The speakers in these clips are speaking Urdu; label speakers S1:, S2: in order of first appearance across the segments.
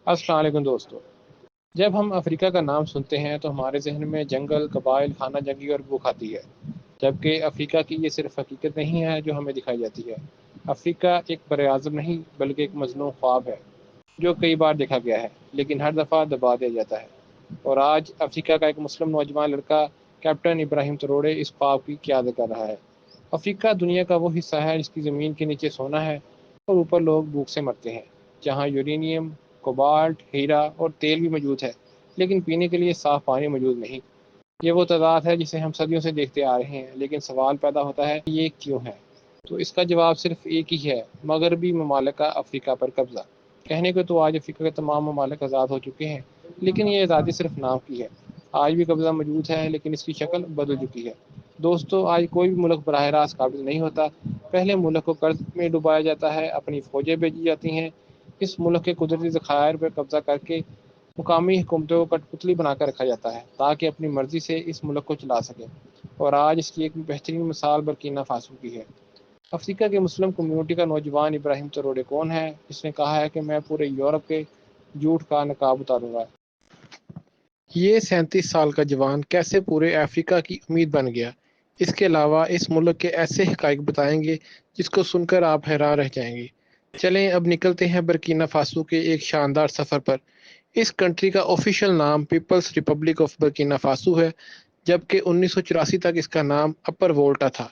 S1: السلام علیکم دوستو۔ جب ہم افریقہ کا نام سنتے ہیں تو ہمارے ذہن میں جنگل، قبائل، خانہ جنگی اور بھوک آتی ہے، جبکہ افریقہ کی یہ صرف حقیقت نہیں ہے جو ہمیں دکھائی جاتی ہے۔ افریقہ ایک بر اعظم نہیں بلکہ ایک مظلوم خواب ہے جو کئی بار دیکھا گیا ہے لیکن ہر دفعہ دبا دیا جاتا ہے۔ اور آج افریقہ کا ایک مسلم نوجوان لڑکا کیپٹن ابراہیم تروڑے اس خواب کی قیادت کر رہا ہے۔ افریقہ دنیا کا وہ حصہ ہے جس کی زمین کے نیچے سونا ہے اور اوپر لوگ بھوک سے مرتے ہیں، جہاں یورینیم، کوبالٹ، ہیرا اور تیل بھی موجود ہے، لیکن پینے کے لیے صاف پانی موجود نہیں۔ یہ وہ تعداد ہے جسے ہم صدیوں سے دیکھتے آ رہے ہیں، لیکن سوال پیدا ہوتا ہے کہ یہ کیوں ہے؟ تو اس کا جواب صرف ایک ہی ہے: مغربی ممالک کا افریقہ پر قبضہ۔ کہنے کو تو آج افریقہ کے تمام ممالک آزاد ہو چکے ہیں، لیکن یہ آزادی صرف نام کی ہے۔ آج بھی قبضہ موجود ہے لیکن اس کی شکل بدل چکی ہے۔ دوستو، آج کوئی بھی ملک براہ راست قابض نہیں ہوتا۔ پہلے ملک کو قرض میں ڈبایا جاتا ہے، اپنی فوجیں بھیجی جاتی ہیں، اس ملک کے قدرتی ذخائر پر قبضہ کر کے مقامی حکومتوں کو کٹ پتلی بنا کر رکھا جاتا ہے تاکہ اپنی مرضی سے اس ملک کو چلا سکے۔ اور آج اس کی ایک بہترین مثال برکینا فاسو کی ہے۔ افریقہ کے مسلم کمیونٹی کا نوجوان ابراہیم تروڑے کون ہے؟ اس نے کہا ہے کہ میں پورے یورپ کے جھوٹ کا نقاب اتاروں گا۔ یہ 37 سال کا جوان کیسے پورے افریقہ کی امید بن گیا؟ اس کے علاوہ اس ملک کے ایسے حقائق بتائیں گے جس کو سن کر آپ حیران رہ جائیں گے۔ چلیں اب نکلتے ہیں برکینا فاسو کے ایک شاندار سفر پر۔ اس کنٹری کا آفیشیل نام People's Republic of Burkina Faso ہے، جبکہ 1984 تک اس کا نام اپر وولٹا تھا۔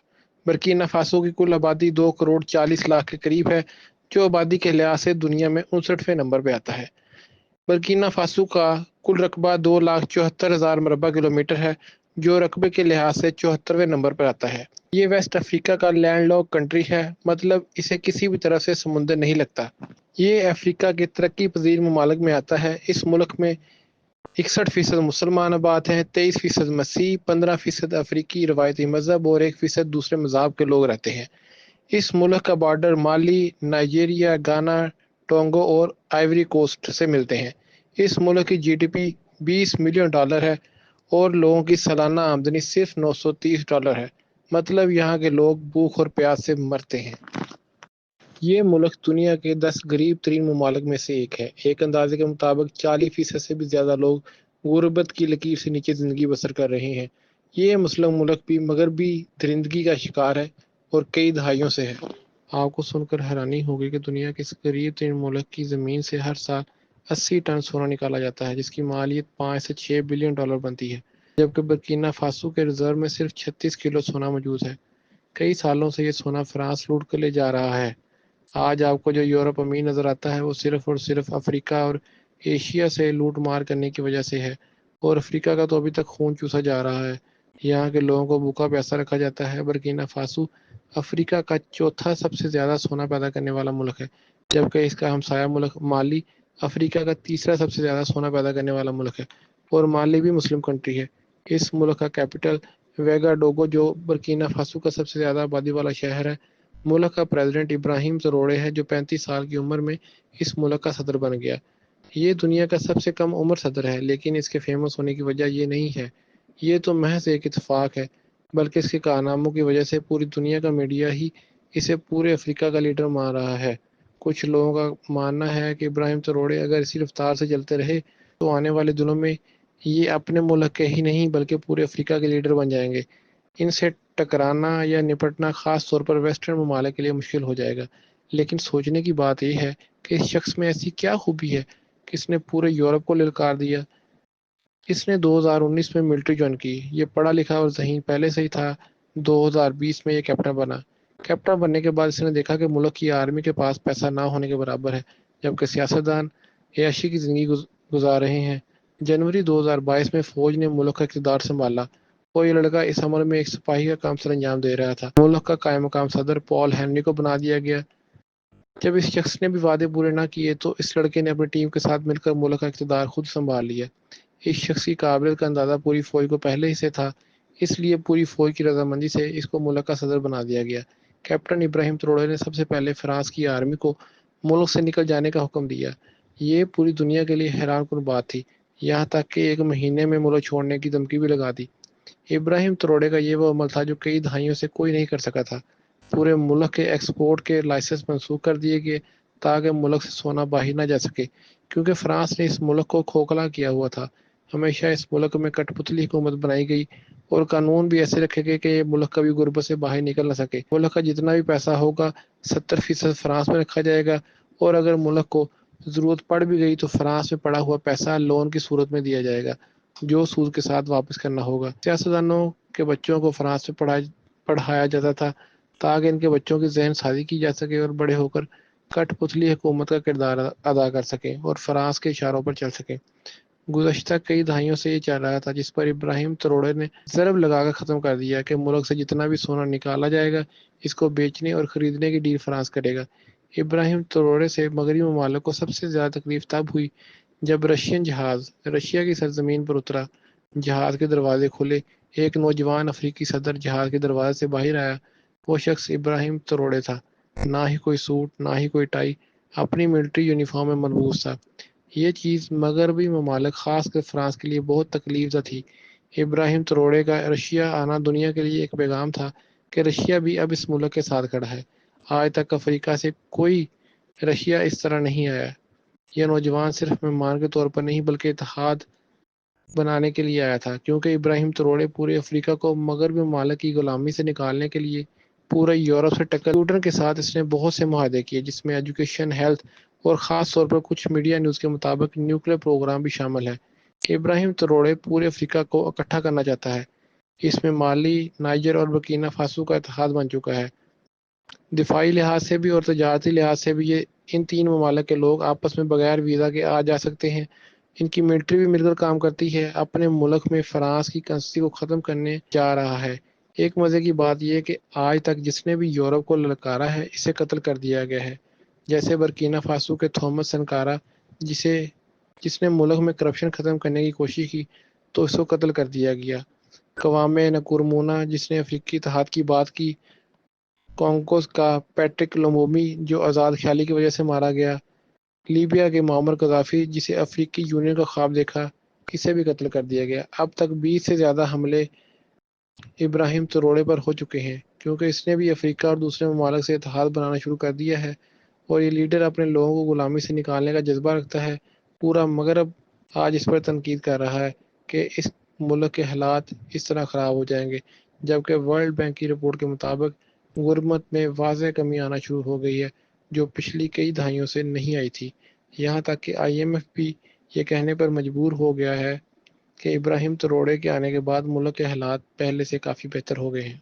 S1: برکینا فاسو کی کل آبادی 2,40,00,000 کے قریب ہے، جو آبادی کے لحاظ سے دنیا میں 59ویں نمبر پہ آتا ہے۔ برکینا فاسو کا کل رقبہ 2,74,000 مربع کلومیٹر ہے، جو رقبے کے لحاظ سے 74ویں نمبر پر آتا ہے۔ یہ ویسٹ افریقہ کا لینڈ لاک کنٹری ہے، مطلب اسے کسی بھی طرف سے سمندر نہیں لگتا۔ یہ افریقہ کے ترقی پذیر ممالک میں آتا ہے۔ اس ملک میں 61% مسلمان آباد ہیں، 23% مسیح، 15% افریقی روایتی مذہب اور 1% دوسرے مذہب کے لوگ رہتے ہیں۔ اس ملک کا بارڈر مالی، نائجیریا، گانا، ٹونگو اور آئیوری کوسٹ سے ملتے ہیں۔ اس ملک کی جی ڈی پی $20 ملین ہے اور لوگوں کی سالانہ آمدنی صرف $930 ہے، مطلب یہاں کے لوگ بھوک اور پیاس سے مرتے ہیں۔ یہ ملک دنیا کے 10 غریب ترین ممالک میں سے ایک ہے۔ ایک اندازے کے مطابق 40% سے بھی زیادہ لوگ غربت کی لکیر سے نیچے زندگی بسر کر رہے ہیں۔ یہ مسلم ملک بھی مغربی درندگی کا شکار ہے اور کئی دہائیوں سے ہے۔ آپ کو سن کر حیرانی ہوگی کہ دنیا کے اس غریب ترین ملک کی زمین سے ہر سال 80 ٹن سونا نکالا جاتا ہے، جس کی مالیت $5 سے $6 بلین بنتی ہے، جبکہ برکینا فاسو کے ریزرو میں صرف 36 کلو سونا موجود ہے۔ کئی سالوں سے یہ سونا فرانس لوٹ کر لے جا رہا ہے۔ آج آپ کو جو یورپ امیر نظر آتا ہے وہ صرف اور صرف افریقہ اور ایشیا سے لوٹ مار کرنے کی وجہ سے ہے، اور افریقہ کا تو ابھی تک خون چوسا جا رہا ہے۔ یہاں کے لوگوں کو بھوکا پیاسا رکھا جاتا ہے۔ برکینا فاسو افریقہ کا چوتھا سب سے زیادہ سونا پیدا کرنے والا ملک ہے، جبکہ اس کا ہمسایہ ملک مالی افریقہ کا تیسرا سب سے زیادہ سونا پیدا کرنے والا ملک ہے، اور مالی بھی مسلم کنٹری ہے۔ اس ملک کا کیپٹل ویگا ڈوگو، جو برکینا فاسو کا سب سے زیادہ آبادی والا شہر ہے۔ ملک کا پریزیڈنٹ ابراہیم تروڑے ہے، جو 35 سال کی عمر میں اس ملک کا صدر بن گیا۔ یہ دنیا کا سب سے کم عمر صدر ہے، لیکن اس کے فیمس ہونے کی وجہ یہ نہیں ہے، یہ تو محض ایک اتفاق ہے، بلکہ اس کے کارناموں کی وجہ سے پوری دنیا کا میڈیا ہی اسے پورے افریقہ کا لیڈر مان رہا ہے۔ کچھ لوگوں کا ماننا ہے کہ ابراہیم تروڑے اگر اسی رفتار سے چلتے رہے تو آنے والے دنوں میں یہ اپنے ملک کے ہی نہیں بلکہ پورے افریقہ کے لیڈر بن جائیں گے۔ ان سے ٹکرانا یا نپٹنا خاص طور پر ویسٹرن ممالک کے لیے مشکل ہو جائے گا، لیکن سوچنے کی بات یہ ہے کہ اس شخص میں ایسی کیا خوبی ہے کہ اس نے پورے یورپ کو للکار دیا۔ اس نے 2019 میں ملٹری جوائن کی۔ یہ پڑھا لکھا اور ذہین پہلے سے ہی تھا۔ 2020 میں یہ کیپٹن بنا۔ کیپٹن بننے کے بعد اس نے دیکھا کہ ملک کی آرمی کے پاس پیسہ نہ ہونے کے برابر ہے، جبکہ سیاستدان عیاشی کی زندگی گزار رہے ہیں۔ جنوری 2022 میں فوج نے ملک کا اقتدار سنبھالا اور یہ لڑکا اس عمل میں ایک سپاہی کا کام سر انجام دے رہا تھا۔ ملک کا قائم مقام صدر پال ہینری کو بنا دیا گیا۔ جب اس شخص نے بھی وعدے پورے نہ کیے تو اس لڑکے نے اپنی ٹیم کے ساتھ مل کر ملک کا اقتدار خود سنبھال لیا۔ اس شخص کی قابلیت کا اندازہ پوری فوج کو پہلے ہی سے تھا، اس لیے پوری فوج کی رضامندی سے اس کو ملک کا صدر بنا دیا گیا۔ کیپٹن ابراہیم تروڑے نے سب سے پہلے فرانس کی آرمی کو ملک سے نکل جانے کا حکم دیا۔ یہ پوری دنیا کے لیے حیران کن بات تھی، یہاں تک کہ 1 مہینے میں ملک چھوڑنے کی دھمکی بھی لگا دی۔ ابراہیم تروڑے کا یہ وہ عمل تھا جو کئی دہائیوں سے کوئی نہیں کر سکا تھا۔ پورے ملک کے ایکسپورٹ کے لائسنس منسوخ کر دیے گئے، تاکہ ملک سے سونا باہر نہ جا سکے، کیونکہ فرانس نے اس ملک کو کھوکھلا کیا ہوا تھا۔ ہمیشہ اس ملک میں کٹ پتلی حکومت بنائی گئی اور قانون بھی ایسے رکھے گئے کہ یہ ملک کبھی غربت سے باہر نکل نہ سکے۔ ملک کا جتنا بھی پیسہ ہوگا 70% فرانس میں رکھا جائے گا، اور اگر ملک کو ضرورت پڑ بھی گئی تو فرانس میں پڑا ہوا پیسہ لون کی صورت میں دیا جائے گا، جو سود کے ساتھ واپس کرنا ہوگا۔ سیاستدانوں کے بچوں کو فرانس میں پڑھایا جاتا تھا تاکہ ان کے بچوں کی ذہن سازی کی جا سکے اور بڑے ہو کر کٹ پتلی حکومت کا کردار ادا کر سکیں اور فرانس کے اشاروں پر چل سکیں۔ گزشتہ کئی دہائیوں سے یہ چل رہا تھا، جس پر ابراہیم تروڑے نے ضرب لگا کر ختم کر دیا کہ ملک سے جتنا بھی سونا نکالا جائے گا، اس کو بیچنے اور خریدنے کی ڈیل فرانس کرے گا۔ ابراہیم تروڑے سے مغربی ممالک کو سب سے زیادہ تکلیف تب ہوئی جب رشین جہاز رشیا کی سرزمین پر اترا۔ جہاز کے دروازے کھلے، ایک نوجوان افریقی صدر جہاز کے دروازے سے باہر آیا۔ وہ شخص ابراہیم تروڑے تھا، نہ ہی کوئی سوٹ، نہ ہی کوئی ٹائی، اپنی ملٹری یونیفارم میں ملبوس تھا۔ یہ چیز مغربی ممالک، خاص کر فرانس کے لیے بہت تکلیف دہ تھی۔ ابراہیم تروڑے کا رشیا آنا دنیا کے لیے ایک پیغام تھا کہ رشیا بھی اب اس ملک کے ساتھ کھڑا ہے۔ آج تک افریقہ سے کوئی رشیا اس طرح نہیں آیا۔ یہ نوجوان صرف مہمان کے طور پر نہیں بلکہ اتحاد بنانے کے لیے آیا تھا، کیونکہ ابراہیم تروڑے پورے افریقہ کو مغربی ممالک کی غلامی سے نکالنے کے لیے پورے یورپ سے ٹکر۔ کمپیوٹر کے ساتھ اس نے بہت سے معاہدے کیے، جس میں ایجوکیشن، ہیلتھ اور خاص طور پر کچھ میڈیا نیوز کے مطابق نیوکلیر پروگرام بھی شامل ہے۔ ابراہیم تروڑے پورے افریقہ کو اکٹھا کرنا چاہتا ہے۔ اس میں مالی، نائجر اور برکینا فاسو کا اتحاد بن چکا ہے۔ دفاعی لحاظ سے بھی اور تجارتی لحاظ سے بھی یہ ان تین ممالک کے لوگ آپس میں بغیر ویزا کے آ جا سکتے ہیں۔ ان کی ملٹری بھی مل کر کام کرتی ہے۔ اپنے ملک میں فرانس کی کرنسی کو ختم کرنے جا رہا ہے۔ ایک مزے کی بات یہ کہ آج تک جس نے بھی یورپ کو للکارا ہے، اسے قتل کر دیا گیا ہے، جیسے برکینا فاسو کے تھومس سنکارا، جس نے ملک میں کرپشن ختم کرنے کی کوشش کی تو اس کو قتل کر دیا گیا۔ کوامے نکرومہ، جس نے افریقی اتحاد کی بات کی۔ کانگوز کا پیٹرک لومومبی، جو آزاد خیالی کی وجہ سے مارا گیا۔ لیبیا کے معمر قذافی، جسے افریقی یونین کا خواب دیکھا، اسے بھی قتل کر دیا گیا۔ اب تک 20 سے زیادہ حملے ابراہیم تروڑے پر ہو چکے ہیں، کیونکہ اس نے بھی افریقہ اور دوسرے ممالک سے اتحاد بنانا شروع کر دیا ہے، اور یہ لیڈر اپنے لوگوں کو غلامی سے نکالنے کا جذبہ رکھتا ہے۔ پورا مغرب آج اس پر تنقید کر رہا ہے کہ اس ملک کے حالات اس طرح خراب ہو جائیں گے، جبکہ ورلڈ بینک کی رپورٹ کے مطابق غربت میں واضح کمی آنا شروع ہو گئی ہے، جو پچھلی کئی دہائیوں سے نہیں آئی تھی۔ یہاں تک کہ IMF بھی یہ کہنے پر مجبور ہو گیا ہے کہ ابراہیم تروڑے کے آنے کے بعد ملک کے حالات پہلے سے کافی بہتر ہو گئے ہیں۔